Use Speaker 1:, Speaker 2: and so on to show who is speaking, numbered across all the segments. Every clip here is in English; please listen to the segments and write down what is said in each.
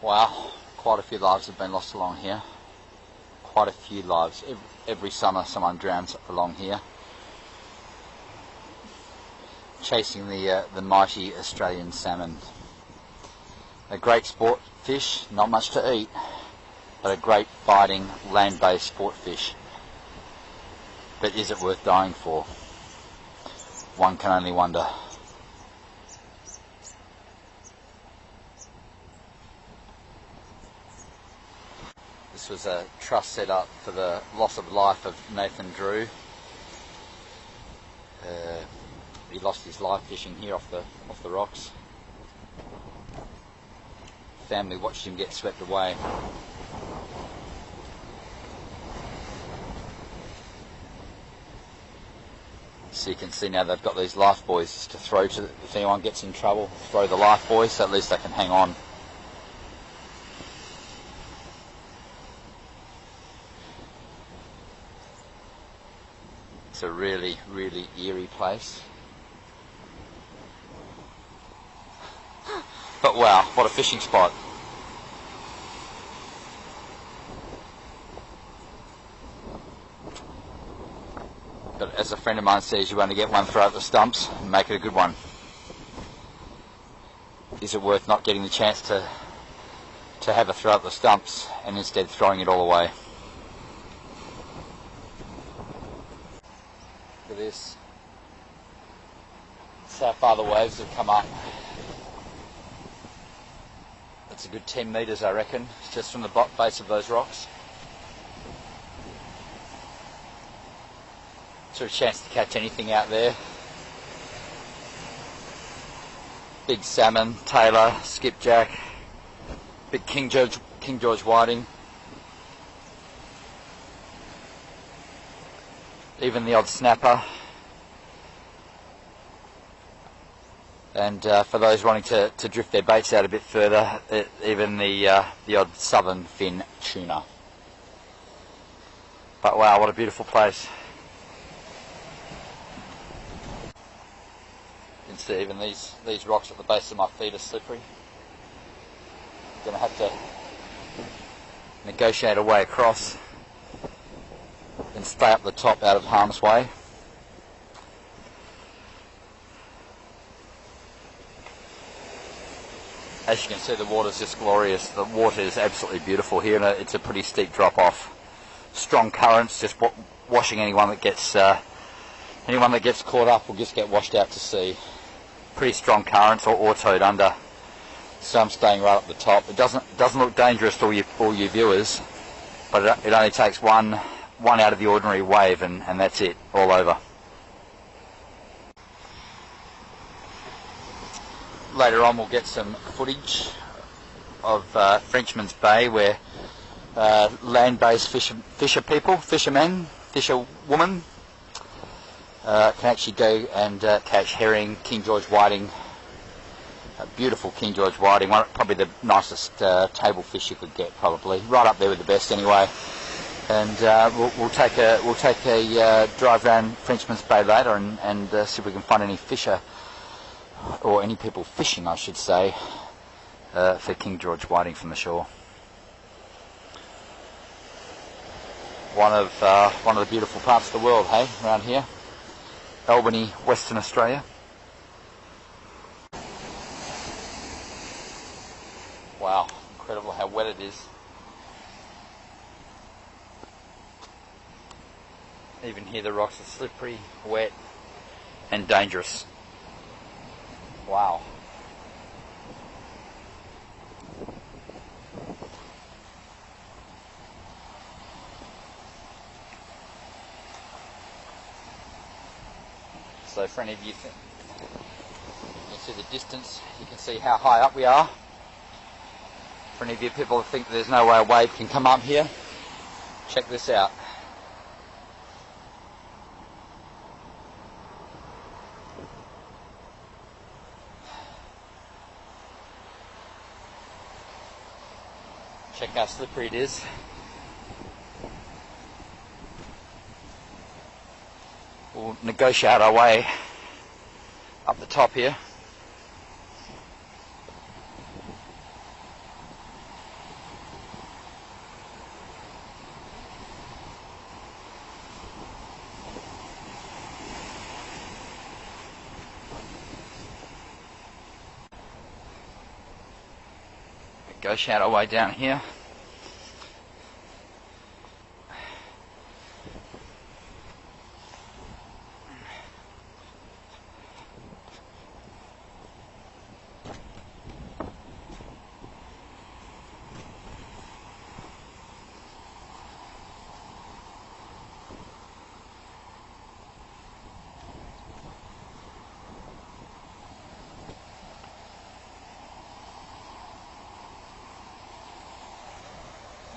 Speaker 1: Wow, quite a few lives have been lost along here. Quite a few lives. Every summer someone drowns along here. Chasing the mighty Australian salmon. A great sport fish, not much to eat, but a great biting land-based sport fish. But is it worth dying for? One can only wonder. This was a trust set up for the loss of life of Nathan Drew. He lost his life fishing here off the rocks. Family watched him get swept away. So you can see now they've got these life buoys to throw to, if anyone gets in trouble, throw the life buoy so at least they can hang on. It's a really, really eerie place. But wow, what a fishing spot. But as a friend of mine says, you only get one throw at the stumps and make it a good one. Is it worth not getting the chance to have a throw at the stumps and instead throwing it all away? Look at this. That's how far the waves have come up. That's a good 10 metres, I reckon, just from the base of those rocks. Is there a chance to catch anything out there? Big salmon, tailor, skipjack, big King George whiting. Even the odd snapper. And for those wanting to drift their baits out a bit further, even the odd southern fin tuna. But wow, what a beautiful place. You can see even these rocks at the base of my feet are slippery. I'm going to have to negotiate a way across and stay up the top out of harm's way. As you can see, the water's just glorious. The water is absolutely beautiful here, and it's a pretty steep drop off. Strong currents, just washing anyone that gets caught up will just get washed out to sea. Pretty strong currents, or towed under. So I'm staying right up the top. It doesn't look dangerous to all you viewers, but it only takes one out of the ordinary wave, and that's it, all over. Later on we'll get some footage of Frenchman's Bay, where land-based fisherwomen can actually go and catch herring, King George whiting, a beautiful King George whiting, probably the nicest table fish you could get, probably right up there with the best anyway. And we'll take a drive around Frenchman's Bay later and see if we can find any fisher, or any people fishing, I should say, for King George whiting from the shore. One of the beautiful parts of the world, hey, around here, Albany, Western Australia. Wow, incredible how wet it is. Even here the rocks are slippery, wet, and dangerous. Wow. So for any of you, you can see the distance, you can see how high up we are. For any of you people who think there's no way a wave can come up here, check this out. Check how slippery it is. We'll negotiate our way up the top here. negotiate our way down here.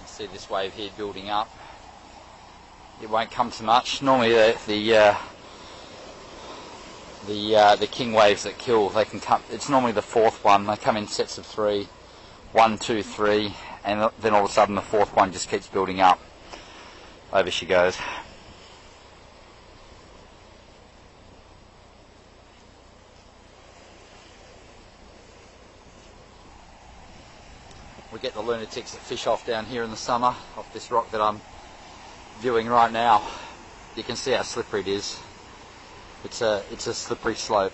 Speaker 1: See this wave here building up. It won't come to much. Normally the king waves that kill, they can come. It's normally the fourth one. They come in sets of 3, 1, 2, 3, and then all of a sudden the fourth one just keeps building up. Over she goes. We get the lunatics that fish off down here in the summer, off this rock that I'm viewing right now. You can see how slippery it is. It's a slippery slope.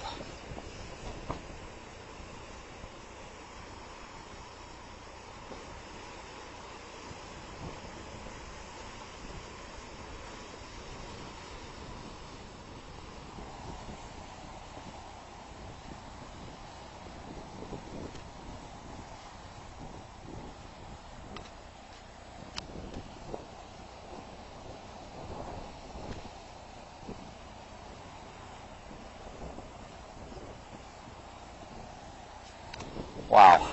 Speaker 1: Wow.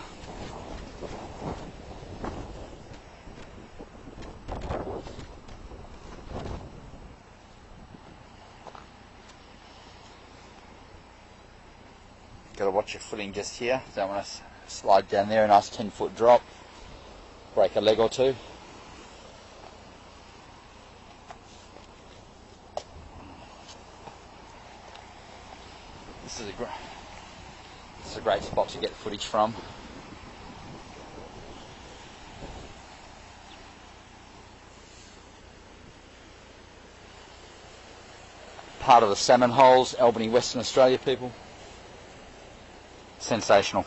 Speaker 1: Got to watch your footing just here. Don't want to slide down there, a nice 10-foot drop. Break a leg or two. This is a great spot to get footage from. Part of the salmon holes, Albany, Western Australia, people. Sensational.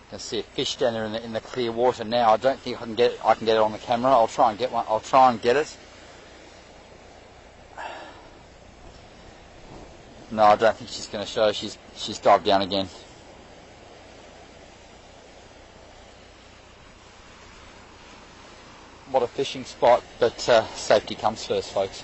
Speaker 1: You can see a fish down there in the clear water now. I don't think I can get it on the camera. I'll try and get one. I'll try and get it. No, I don't think she's going to show. She's dived down again. What a fishing spot, but safety comes first, folks.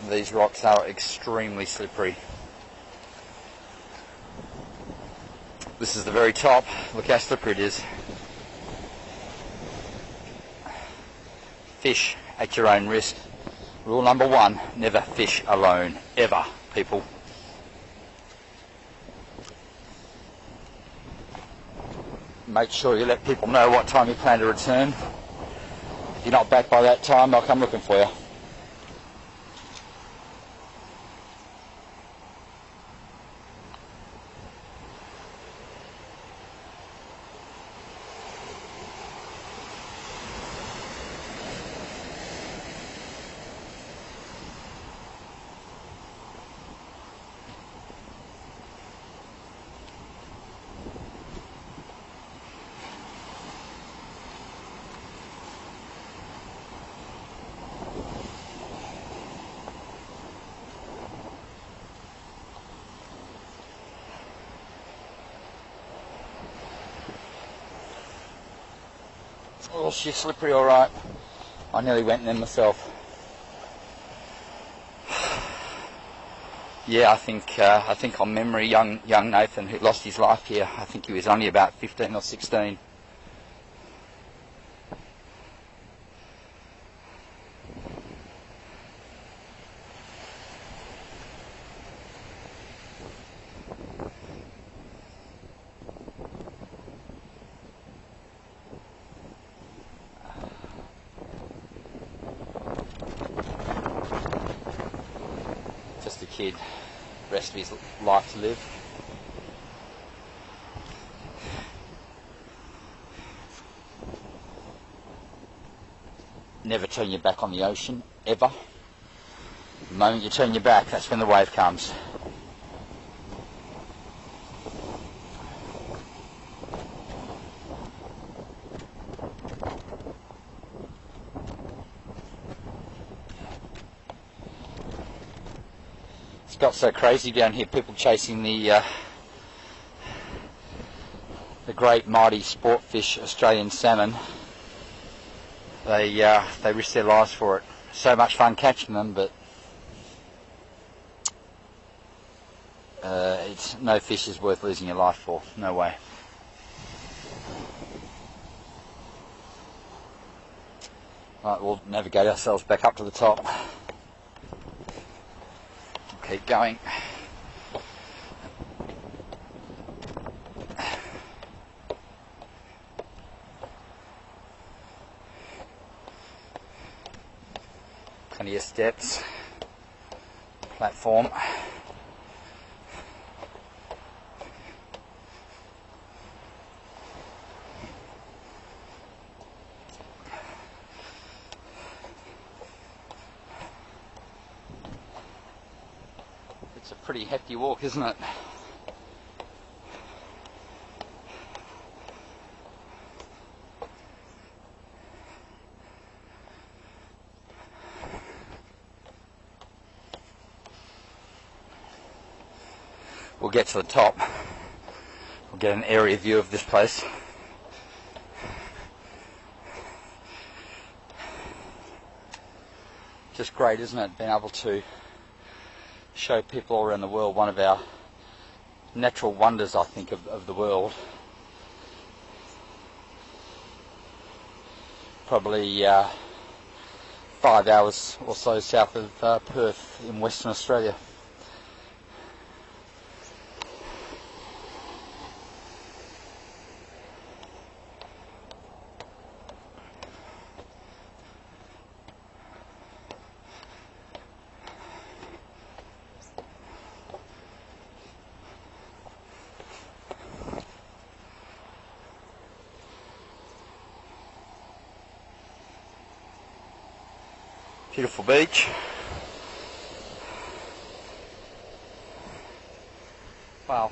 Speaker 1: These rocks are extremely slippery. This is the very top. Look how slippery it is. Fish at your own risk. Rule number 1, never fish alone, ever, people. Make sure you let people know what time you plan to return. If you're not back by that time, they'll come looking for you. Oh, she's slippery, alright. I nearly went in there myself. Yeah, I think on memory, young Nathan, who lost his life here, I think he was only about 15 or 16. Just a kid, rest of his life to live. Never turn your back on the ocean, ever. The moment you turn your back, that's when the wave comes. It's got so crazy down here, people chasing the great mighty sport fish, Australian salmon. They risk their lives for it. So much fun catching them, but no fish is worth losing your life for. No way. Right, we'll navigate ourselves back up to the top. Keep going. Plenty of steps, platform. It's a pretty hefty walk, isn't it? We'll get to the top. We'll get an area view of this place. Just great, isn't it? Being able to show people all around the world one of our natural wonders, I think, of the world. Probably 5 hours or so south of Perth in Western Australia. Beautiful beach. Wow.